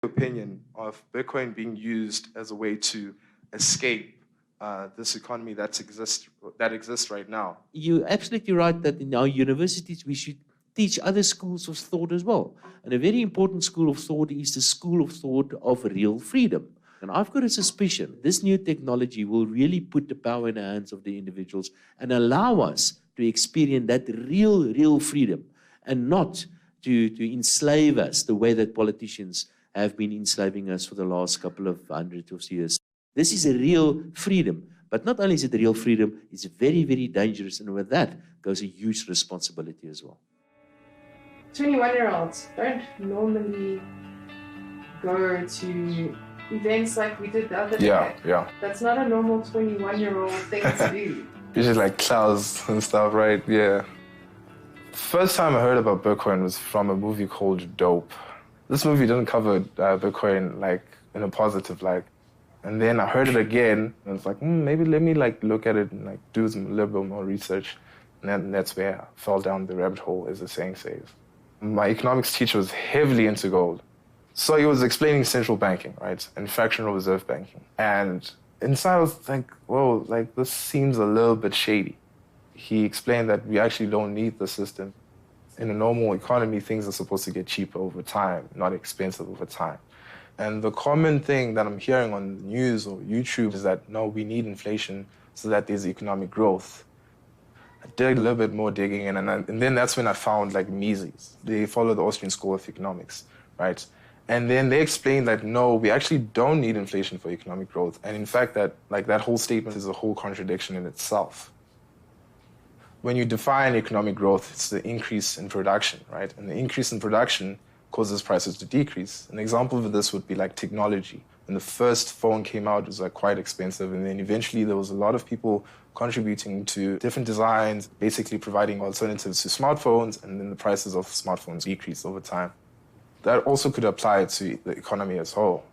opinion of Bitcoin being used as a way to escape this economy that exists right now? You're absolutely right that in our universities we should teach other schools of thought as well. And a very important school of thought is the school of thought of real freedom. And I've got a suspicion this new technology will really put the power in the hands of the individuals and allow us to experience that real freedom, and not to enslave us the way that politicians have been enslaving us for the last couple of hundred of years. This is a real freedom. But not only is it a real freedom, it's very, very dangerous. And with that goes a huge responsibility as well. 21-year-olds don't normally go to events like we did the other day. Yeah. That's not a normal 21-year-old thing to do. Usually like clouds and stuff, right? Yeah. First time I heard about Bitcoin was from a movie called Dope. This movie didn't cover Bitcoin like in a positive light. And then I heard it again, and it's like, maybe let me like look at it and like do a little bit more research. And that's where I fell down the rabbit hole, as the saying says. My economics teacher was heavily into gold. So he was explaining central banking, right, and fractional reserve banking. And inside I was like, whoa, like this seems a little bit shady. He explained that we actually don't need the system. In a normal economy, things are supposed to get cheaper over time, not expensive over time. And the common thing that I'm hearing on the news or YouTube is that, no, we need inflation so that there's economic growth. I did a little bit more digging in, and then that's when I found like Mises. They follow the Austrian school of economics, right? And then they explained that, no, we actually don't need inflation for economic growth. And in fact, that whole statement is a whole contradiction in itself. When you define economic growth, it's the increase in production, right? And the increase in production causes prices to decrease. An example of this would be like technology. When the first phone came out, it was like quite expensive, and then eventually there was a lot of people contributing to different designs, basically providing alternatives to smartphones, and then the prices of smartphones decreased over time. That also could apply to the economy as a whole.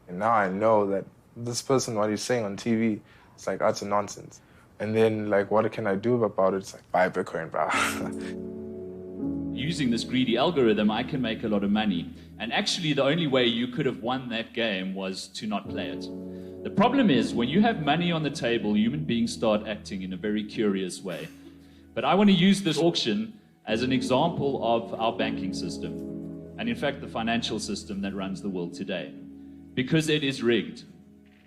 And now I know that this person, what he's saying on TV, it's like utter nonsense. And then like, what can I do about it? It's like, buy Bitcoin, bro. Using this greedy algorithm, I can make a lot of money. And actually, the only way you could have won that game was to not play it. The problem is, when you have money on the table, human beings start acting in a very curious way. But I want to use this auction as an example of our banking system, and in fact, the financial system that runs the world today. Because it is rigged.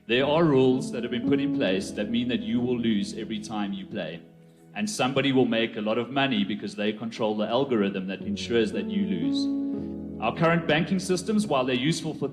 There are rules that have been put in place that mean that you will lose every time you play. And somebody will make a lot of money because they control the algorithm that ensures that you lose. Our current banking systems, while they're useful for